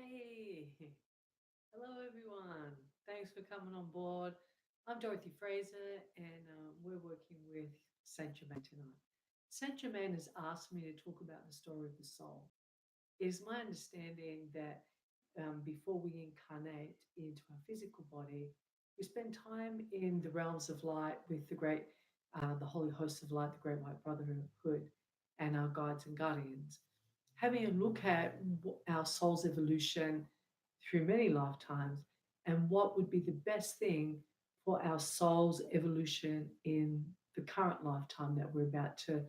Hey, hello everyone. Thanks for coming on board. I'm Dorothy Fraser, and we're working with Saint Germain tonight. Saint Germain has asked me to talk about the story of the soul. It is my understanding that before we incarnate into our physical body, we spend time in the realms of light with the holy hosts of light, the Great White Brotherhood, and our guides and guardians, having a look at our soul's evolution through many lifetimes and what would be the best thing for our soul's evolution in the current lifetime that we're about to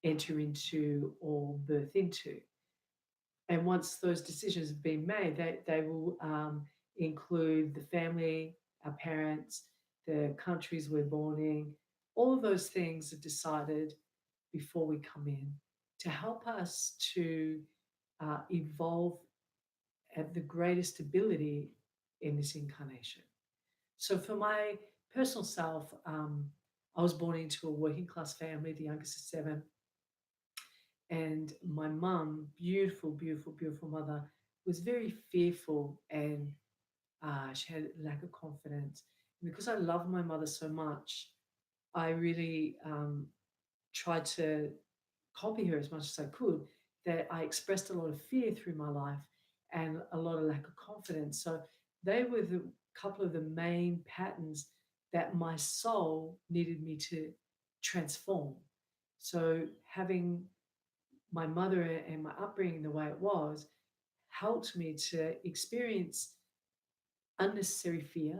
enter into or birth into. And once those decisions have been made, they will include the family, our parents, the countries we're born in. All of those things are decided before we come in to help us to evolve at the greatest ability in this incarnation. So, for my personal self, I was born into a working class family, the youngest of seven, and my mum, beautiful, beautiful, beautiful mother, was very fearful and she had a lack of confidence. And because I loved my mother so much, I really tried to copy her as much as I could, that I expressed a lot of fear through my life and a lot of lack of confidence. So they were the couple of the main patterns that my soul needed me to transform. So having my mother and my upbringing the way it was helped me to experience unnecessary fear.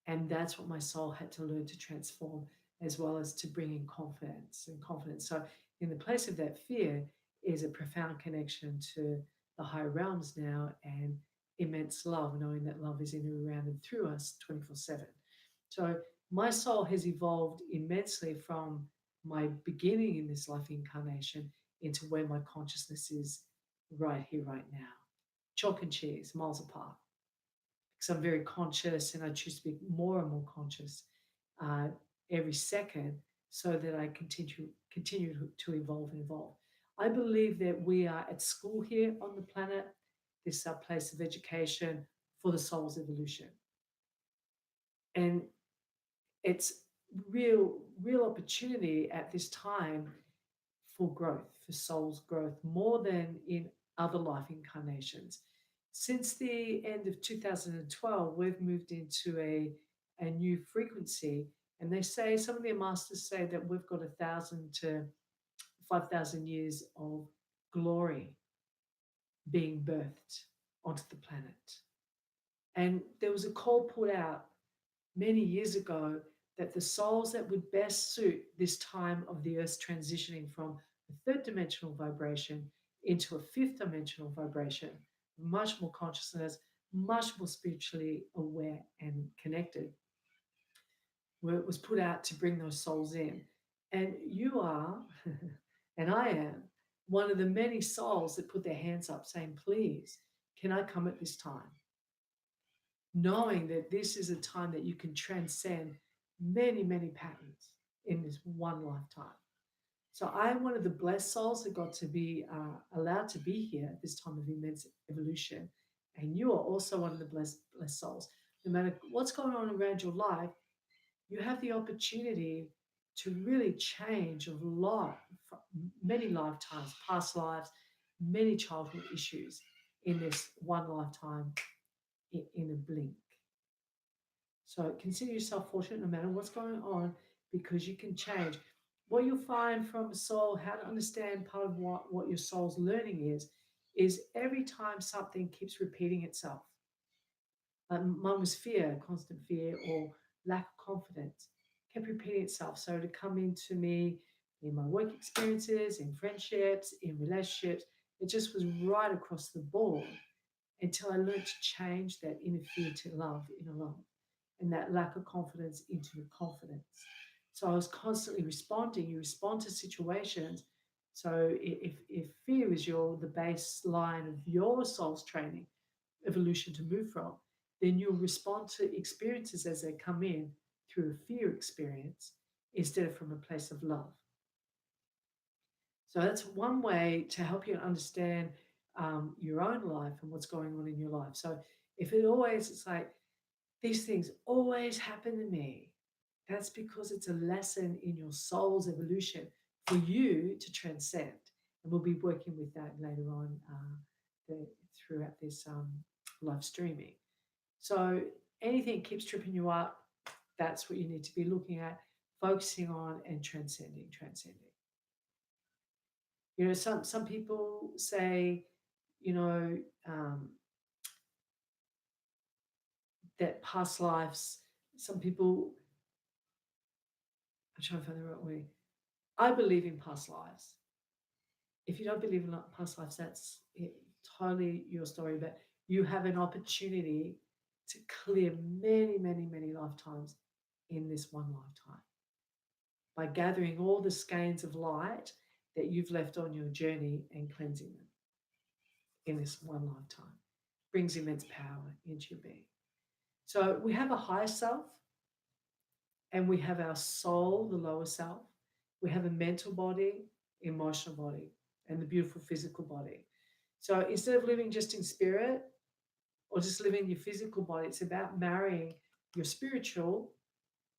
And that's what my soul had to learn to transform, as well as to bring in confidence and confidence. So, in the place of that fear is a profound connection to the higher realms now and immense love, knowing that love is in and around and through us 24/7. So, my soul has evolved immensely from my beginning in this life incarnation into where my consciousness is right here, right now. Chalk and cheese, miles apart, because I'm very conscious and I choose to be more and more conscious uh, every second so that I continue to evolve and evolve. I believe that we are at school here on the planet. This is our place of education for the soul's evolution. And it's real opportunity at this time for growth, for soul's growth, more than in other life incarnations. Since the end of 2012, we've moved into a new frequency. And they say, some of their masters say that we've got 1,000 to 5,000 years of glory being birthed onto the planet. And there was a call put out many years ago that the souls that would best suit this time of the Earth's transitioning from a third dimensional vibration into a fifth dimensional vibration, much more consciousness, much more spiritually aware and connected, where it was put out to bring those souls in. And you are, and I am, one of the many souls that put their hands up saying, please, can I come at this time? Knowing that this is a time that you can transcend many, many patterns in this one lifetime. So I'm one of the blessed souls that got to be allowed to be here at this time of immense evolution. And you are also one of the blessed souls. No matter what's going on around your life, you have the opportunity to really change a lot, many lifetimes, past lives, many childhood issues in this one lifetime in a blink. So consider yourself fortunate no matter what's going on, because you can change. What you'll find from soul, how to understand part of what your soul's learning is every time something keeps repeating itself. Mine was fear, constant fear, or lack of confidence, kept repeating itself. So to come into me in my work experiences, in friendships, in relationships, it just was right across the board until I learned to change that inner fear to love, inner love, and that lack of confidence into confidence. So I was constantly responding. You respond to situations. So if fear is the baseline of your soul's training, evolution to move from, then you'll respond to experiences as they come in through a fear experience instead of from a place of love. So that's one way to help you understand your own life and what's going on in your life. So if it always, it's like, these things always happen to me, that's because it's a lesson in your soul's evolution for you to transcend. And we'll be working with that later on throughout this live streaming. So anything keeps tripping you up, that's what you need to be looking at, focusing on, and transcending, transcending. Some people say, you know, um, that past lives. Some people, I'm trying to find the right way. I believe in past lives. If you don't believe in past lives, that's totally your story. But you have an opportunity to clear many, many, many lifetimes in this one lifetime by gathering all the skeins of light that you've left on your journey and cleansing them in this one lifetime. Brings immense power into your being. So we have a higher self and we have our soul, the lower self. We have a mental body, emotional body, and the beautiful physical body. So instead of living just in spirit or just living in your physical body, it's about marrying your spiritual,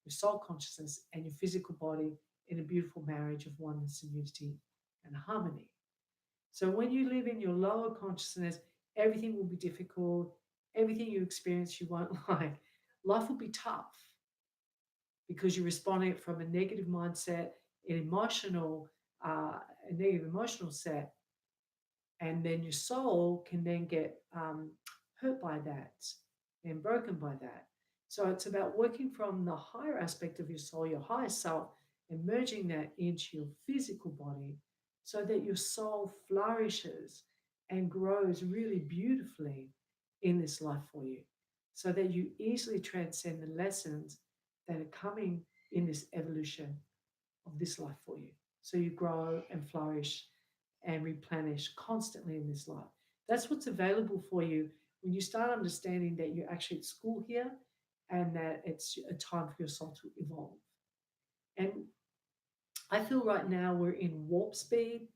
your soul consciousness, and your physical body in a beautiful marriage of oneness and unity and harmony. So when you live in your lower consciousness, everything will be difficult. Everything you experience, you won't like. Life will be tough because you're responding from a negative mindset, an emotional, a negative emotional set, and then your soul can then get hurt by that and broken by that. So it's about working from the higher aspect of your soul, your higher self, and merging that into your physical body so that your soul flourishes and grows really beautifully in this life for you, so that you easily transcend the lessons that are coming in this evolution of this life for you. So you grow and flourish and replenish constantly in this life. That's what's available for you when you start understanding that you're actually at school here and that it's a time for your soul to evolve. And I feel right now we're in warp speed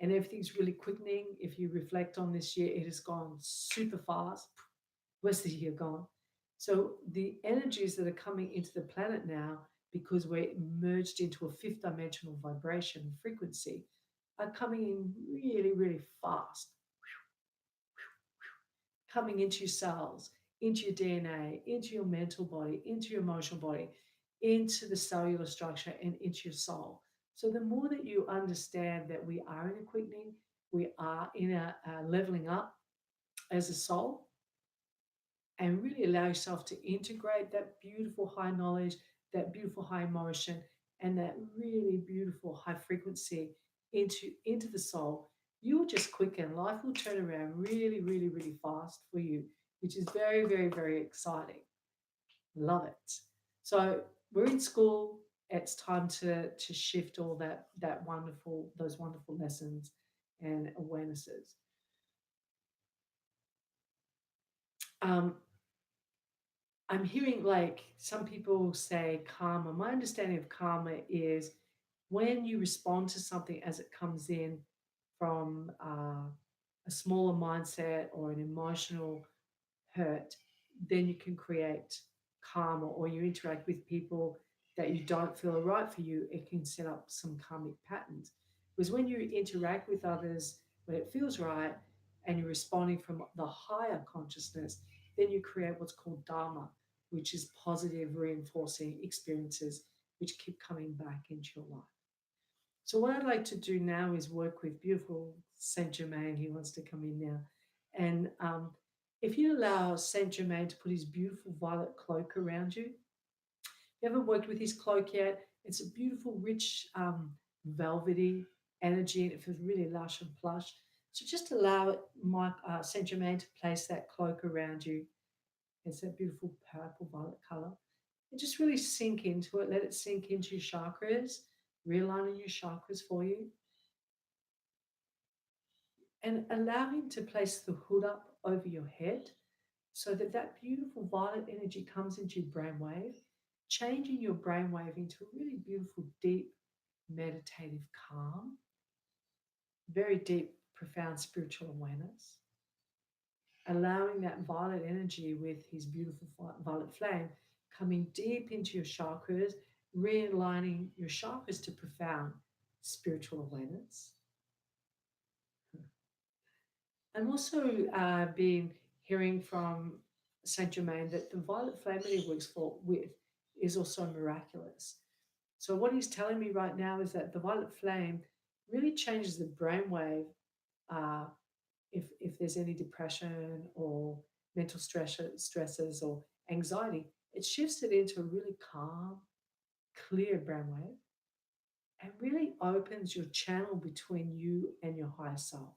and everything's really quickening. If you reflect on this year, it has gone super fast. Where's the year gone? So the energies that are coming into the planet now, because we're merged into a fifth dimensional vibration frequency, are coming in really, really fast, coming into your cells, into your DNA, into your mental body, into your emotional body, into the cellular structure, and into your soul. So the more that you understand that we are in a quickening, we are in a leveling up as a soul, and really allow yourself to integrate that beautiful high knowledge, that beautiful high emotion, and that really beautiful high frequency into the soul, you'll just quicken. Life will turn around really, really, really fast for you, which is very, very, very exciting. Love it. So we're in school. It's time to shift all that wonderful, those wonderful lessons and awarenesses. Um, I'm hearing like some people say karma. My understanding of karma is when you respond to something as it comes in from a smaller mindset or an emotional hurt, then you can create karma, or you interact with people that you don't feel are right for you, it can set up some karmic patterns. Because when you interact with others when it feels right and you're responding from the higher consciousness, then you create what's called dharma, which is positive reinforcing experiences which keep coming back into your life. So what I'd like to do now is work with beautiful Saint Germain. He wants to come in now. And if you allow Saint Germain to put his beautiful violet cloak around you, you haven't worked with his cloak yet. It's a beautiful, rich, velvety energy, and it feels really lush and plush. So just allow it, Saint Germain, to place that cloak around you. It's that beautiful purple violet color. And just really sink into it. Let it sink into your chakras, realigning your chakras for you. And allow him to place the hood up over your head so that that beautiful violet energy comes into your brainwave, changing your brainwave into a really beautiful, deep, meditative calm, very deep, profound spiritual awareness, allowing that violet energy with his beautiful violet flame coming deep into your chakras, realigning your chakras to profound spiritual awareness. I'm also been hearing from Saint Germain that the violet flame that he works with is also miraculous. So what he's telling me right now is that the violet flame really changes the brainwave. Uh, if there's any depression or mental stresses or anxiety, it shifts it into a really calm, clear brainwave and really opens your channel between you and your higher self.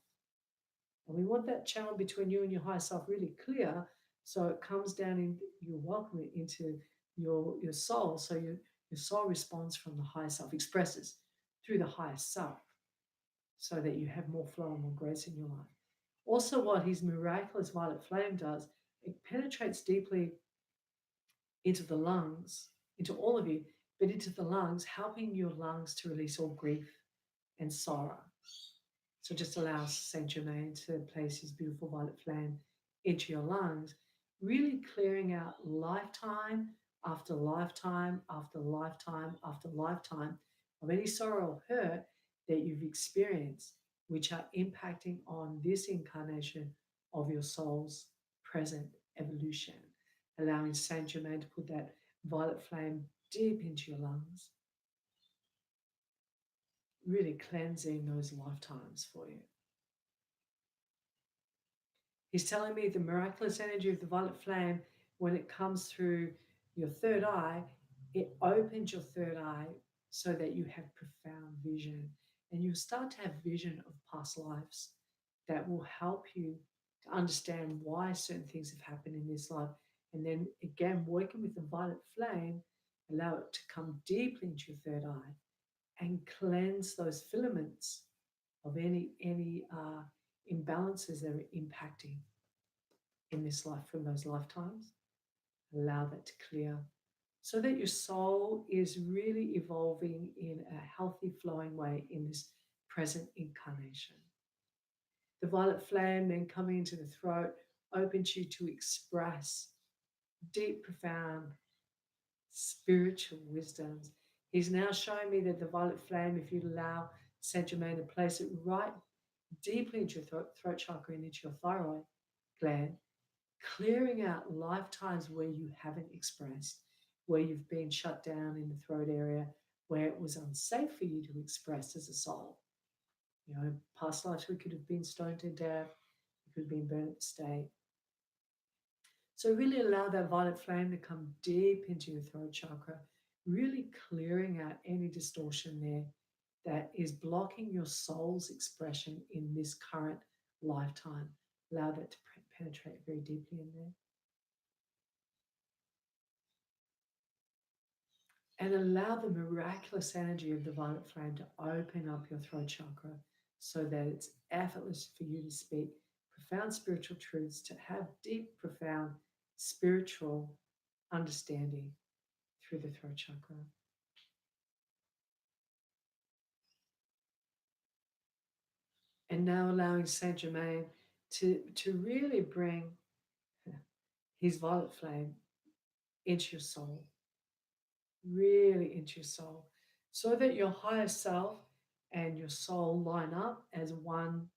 And we want that channel between you and your higher self really clear, so it comes down in, you welcome it into your soul. So your soul responds from the higher self, expresses through the higher self, so that you have more flow and more grace in your life. Also, what his miraculous violet flame does, it penetrates deeply into the lungs, into all of you, but into the lungs, helping your lungs to release all grief and sorrow. So just allow Saint Germain to place his beautiful violet flame into your lungs, really clearing out lifetime after lifetime after lifetime after lifetime of any sorrow or hurt that you've experienced, which are impacting on this incarnation of your soul's present evolution. Allowing Saint Germain to put that violet flame deep into your lungs, really cleansing those lifetimes for you. He's telling me the miraculous energy of the violet flame, when it comes through your third eye, it opens your third eye so that you have profound vision. And you'll start to have vision of past lives that will help you to understand why certain things have happened in this life. And then again, working with the violet flame, allow it to come deeply into your third eye and cleanse those filaments of any imbalances that are impacting in this life from those lifetimes. Allow that to clear so that your soul is really evolving in a healthy, flowing way in this present incarnation. The violet flame then coming into the throat opens you to express deep, profound spiritual wisdoms. He's now showing me that the violet flame, if you allow Saint Germain to place it right deeply into your throat chakra and into your thyroid gland, clearing out lifetimes where you haven't expressed, where you've been shut down in the throat area, where it was unsafe for you to express as a soul. You know, past lives we could have been stoned to death, we could have been burnt at the stake. So really allow that violet flame to come deep into your throat chakra, really clearing out any distortion there that is blocking your soul's expression in this current lifetime. Allow that to penetrate very deeply in there. And allow the miraculous energy of the violet flame to open up your throat chakra so that it's effortless for you to speak profound spiritual truths, to have deep, profound spiritual understanding through the throat chakra. And now allowing Saint Germain to really bring his violet flame into your soul, really into your soul, so that your higher self and your soul line up as one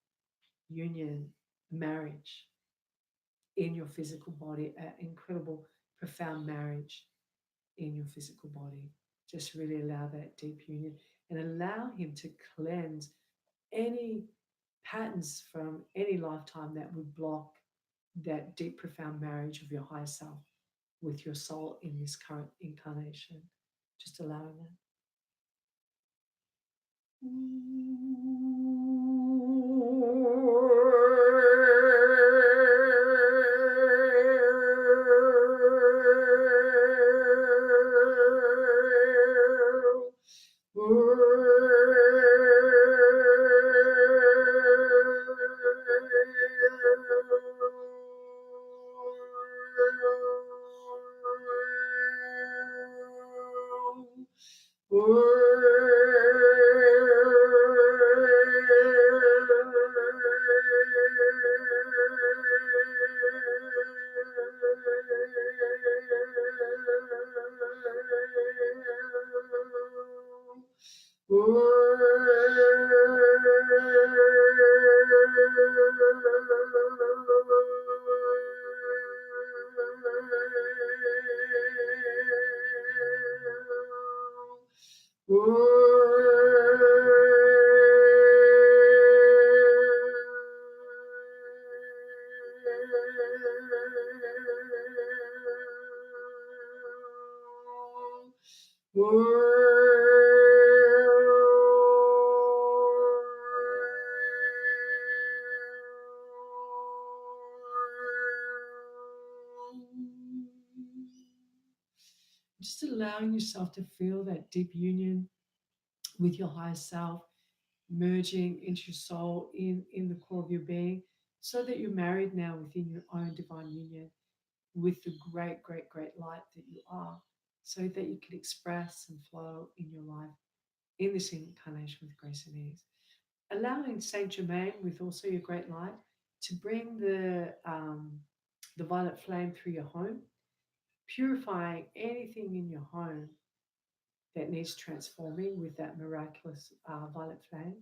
union, marriage in your physical body, an incredible, profound marriage in your physical body. Just really allow that deep union and allow him to cleanse any patterns from any lifetime that would block that deep, profound marriage of your higher self with your soul in this current incarnation. Just allowing that. Just allowing yourself to feel that deep union with your higher self, merging into your soul in the core of your being, so that you're married now within your own divine union with the great, great, great light that you are, so that you can express and flow in your life in this incarnation with grace and ease. Allowing Saint Germain, with also your great light, to bring the violet flame through your home, purifying anything in your home that needs transforming with that miraculous violet flame.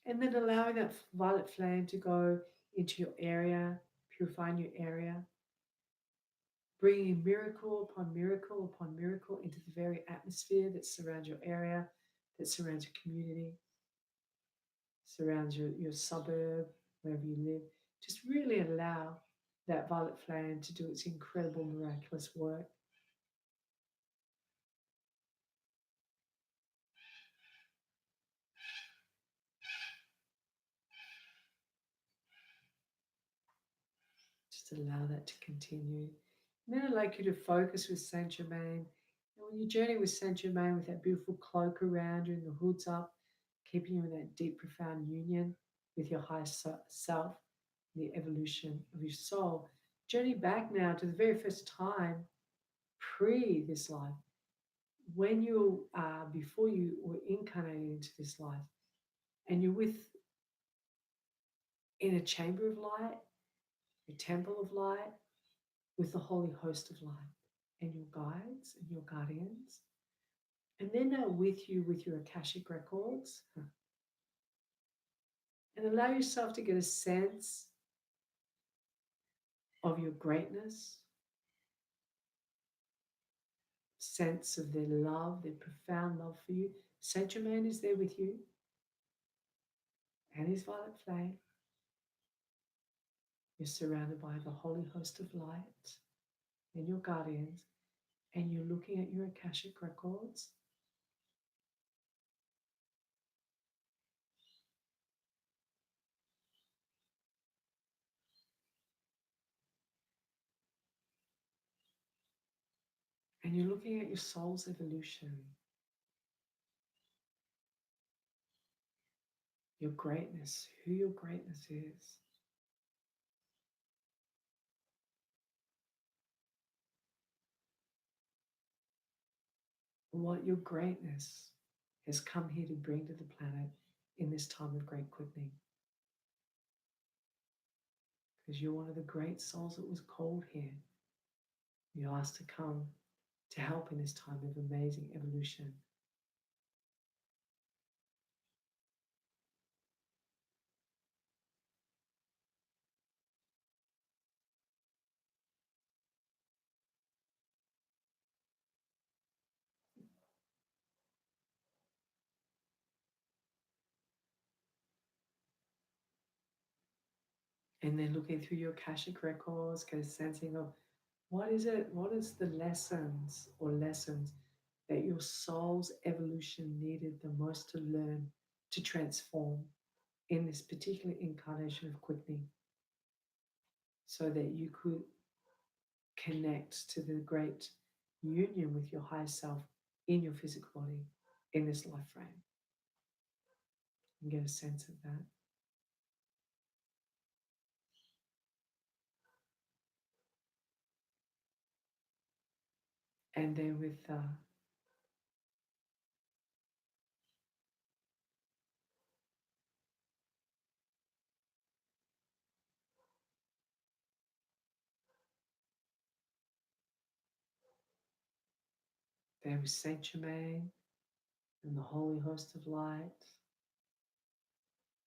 And then allowing that violet flame to go into your area, purifying your area, bringing miracle upon miracle upon miracle into the very atmosphere that surrounds your area, that surrounds your community, surrounds your suburb, wherever you live. Just really allow that violet flame to do its incredible, miraculous work. Just allow that to continue. And then I'd like you to focus with Saint Germain. And when you journey with Saint Germain with that beautiful cloak around you and the hood's up, keeping you in that deep, profound union with your higher self, the evolution of your soul, journey back now to the very first time pre this life, when you before you were incarnated into this life, and you're with in a chamber of light, a temple of light, with the holy host of light and your guides and your guardians. And then they're with you with your Akashic records. And allow yourself to get a sense of your greatness, sense of their love, their profound love for you. Saint Germain is there with you and his violet flame. You're surrounded by the holy host of light and your guardians, and you're looking at your Akashic records. And you're looking at your soul's evolution, your greatness, who your greatness is. What your greatness has come here to bring to the planet in this time of great quickening. Because you're one of the great souls that was called here. You're asked to come to help in this time of amazing evolution. And then looking through your Akashic records, get a sensing of what is it, what is the lessons that your soul's evolution needed the most to learn to transform in this particular incarnation of quickening, so that you could connect to the great union with your higher self in your physical body in this life frame, and get a sense of that. And then with there with Saint Germain and the holy host of light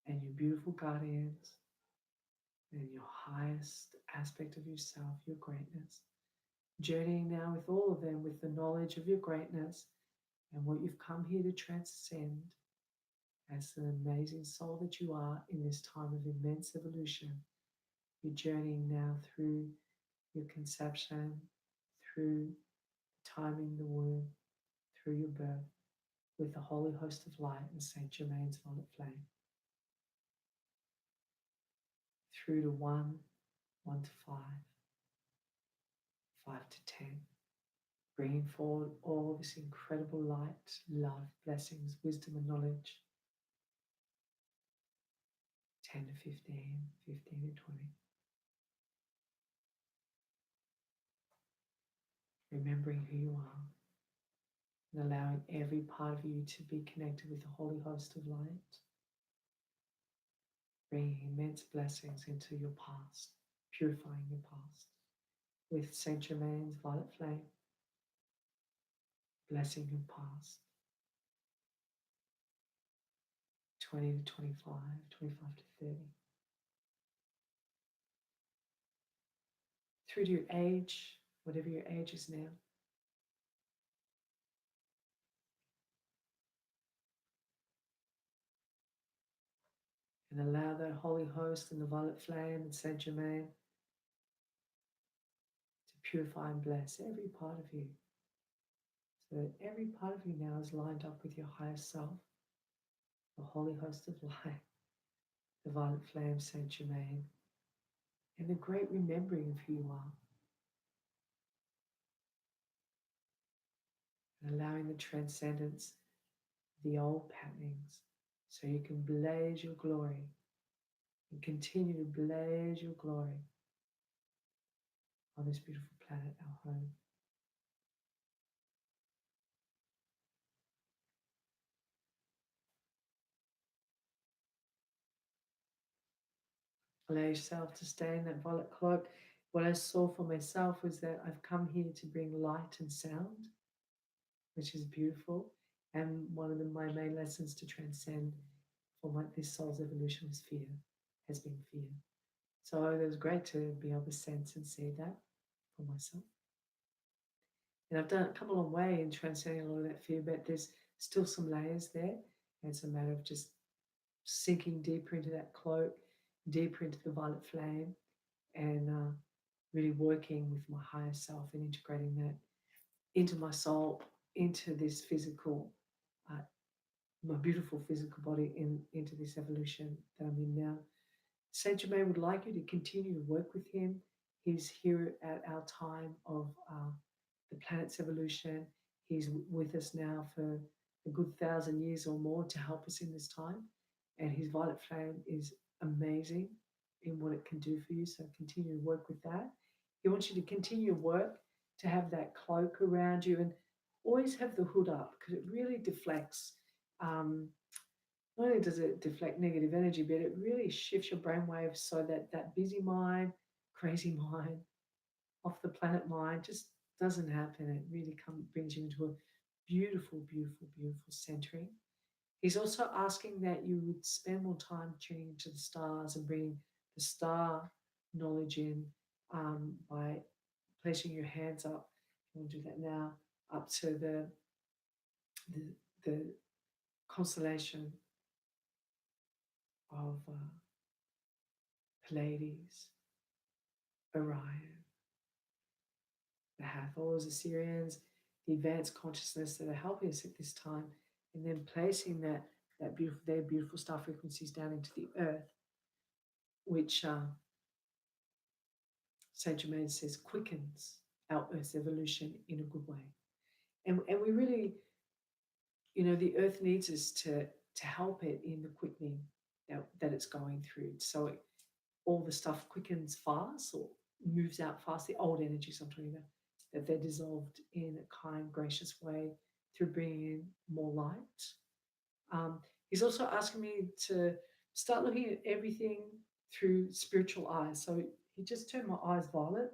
and your beautiful guardians and your highest aspect of yourself, your greatness. Journeying now with all of them with the knowledge of your greatness and what you've come here to transcend as the amazing soul that you are in this time of immense evolution. You're journeying now through your conception, through time in the womb, through your birth, with the holy host of light and Saint Germain's violet flame, through to 1, 1 to 5, 5 to 10, bringing forward all this incredible light, love, blessings, wisdom, and knowledge. 10 to 15, 15 to 20. Remembering who you are and allowing every part of you to be connected with the holy host of light, bringing immense blessings into your past, purifying your past with St. Germain's violet flame, blessing your past, 20 to 25, 25 to 30. Through to your age, whatever your age is now. And allow that holy host and the violet flame and Saint Germain to purify and bless every part of you. So that every part of you now is lined up with your highest self, the holy host of light, the violet flame, Saint Germain, and the great remembering of who you are. And allowing the transcendence, the old patterns, so you can blaze your glory and continue to blaze your glory on this beautiful planet, our home. Allow yourself to stay in that violet cloak. What I saw for myself was that I've come here to bring light and sound, which is beautiful. And one of my main lessons to transcend for this soul's evolution was fear, has been fear. So it was great to be able to sense and see that for myself. And I've come a long way in transcending a lot of that fear, but there's still some layers there. And it's a matter of just sinking deeper into that cloak, deeper into the violet flame, and really working with my higher self and integrating that into my soul, into this physical, my beautiful physical body, into this evolution that I'm in now. Saint Germain would like you to continue to work with him. He's here at our time of the planet's evolution. He's with us now for a good 1,000 years or more to help us in this time. And his violet flame is amazing in what it can do for you. So continue to work with that. He wants you to continue to work, to have that cloak around you, and always have the hood up, because it really deflects. Not only does it deflect negative energy, but it really shifts your brainwaves so that that busy mind, crazy mind, off the planet mind just doesn't happen. It really brings you into a beautiful, beautiful, beautiful centering. He's also asking that you would spend more time tuning into the stars and bringing the star knowledge in by placing your hands up. We'll do that now, up to the constellation of Pleiades, Orion, the Hathors, the Sirians, the advanced consciousness that are helping us at this time, and then placing their beautiful star frequencies down into the earth, which Saint Germain says quickens our Earth's evolution in a good way. And we really, the earth needs us to help it in the quickening that it's going through. So all the stuff quickens fast or moves out fast, the old energies I'm talking about, that they're dissolved in a kind, gracious way through bringing in more light. He's also asking me to start looking at everything through spiritual eyes. So he just turned my eyes violet.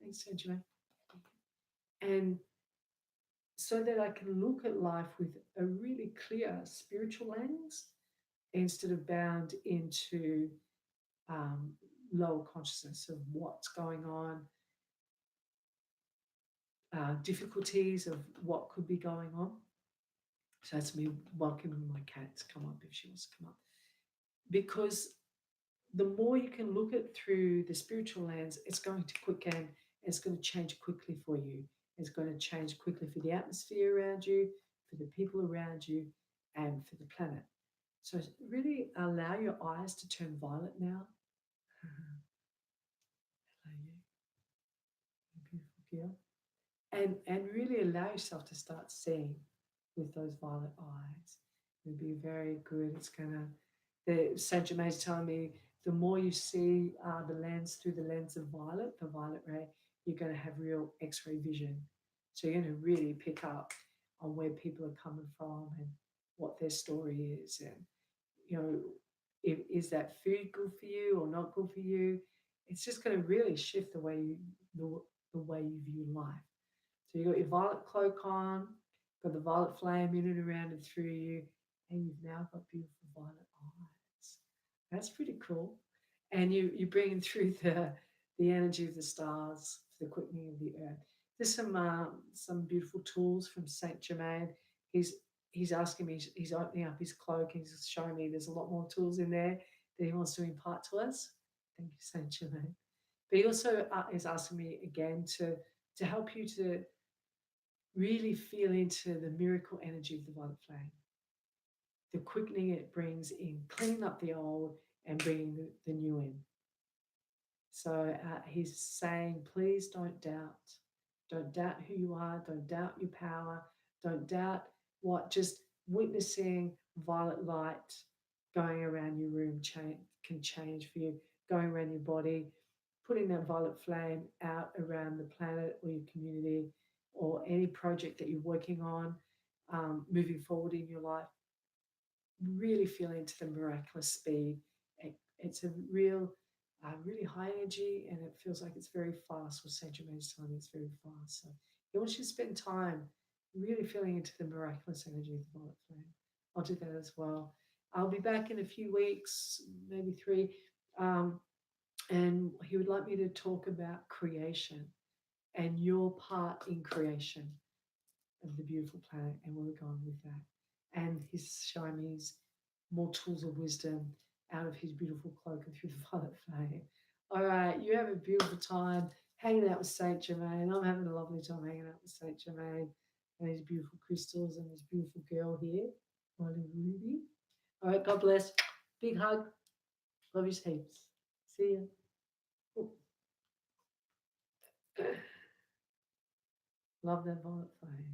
Thanks, St Germain. And so that I can look at life with a really clear spiritual lens instead of bound into um, lower consciousness of what's going on, difficulties of what could be going on. So that's me welcoming my cat to come up if she wants to come up. Because the more you can look at through the spiritual lens, it's going to quicken, it's going to change quickly for you. It's going to change quickly for the atmosphere around you, for the people around you, and for the planet. So really allow your eyes to turn violet now. Hello, you beautiful girl. And really allow yourself to start seeing with those violet eyes. It'll be very good. It's gonna. The Saint Germain's telling me the more you see the lens through the lens of violet, the violet ray, you're going to have real X-ray vision. So you're going to really pick up on where people are coming from and what their story is, and you know, is that food good for you or not good for you? It's just going to really shift the way you view life. So you've got your violet cloak on, got the violet flame in and around and through you, and you've now got beautiful violet eyes. That's pretty cool. And you're bringing through the energy of the stars for the quickening of the earth. There's some beautiful tools from Saint Germain. He's he's asking me. He's opening up his cloak. He's showing me there's a lot more tools in there that he wants to impart to us. Thank you, Saint Germain. But he also is asking me again to help you to really feel into the miracle energy of the violet flame, the quickening it brings in cleaning up the old and bringing the new in. So he's saying, please don't doubt. Don't doubt who you are. Don't doubt your power. Don't doubt what just witnessing violet light going around your room can change for you, going around your body, putting that violet flame out around the planet or your community or any project that you're working on, moving forward in your life. Really feel into the miraculous speed. It's a really high energy, and it feels like it's very fast. With Saint Germain's telling me it's very fast. So he wants you to spend time really feeling into the miraculous energy of the violet flame. I'll do that as well. I'll be back in a few weeks, maybe 3, um, and he would like me to talk about creation and your part in creation of the beautiful planet and where we're going with that. And he's showing me his more tools of wisdom out of his beautiful cloak and through the violet flame. All right, you have a beautiful time hanging out with Saint Germain. I'm having a lovely time hanging out with Saint Germain and his beautiful crystals and his beautiful girl here, my little Ruby. All right, God bless. Big hug. Love you heaps. See you. Love that violet flame.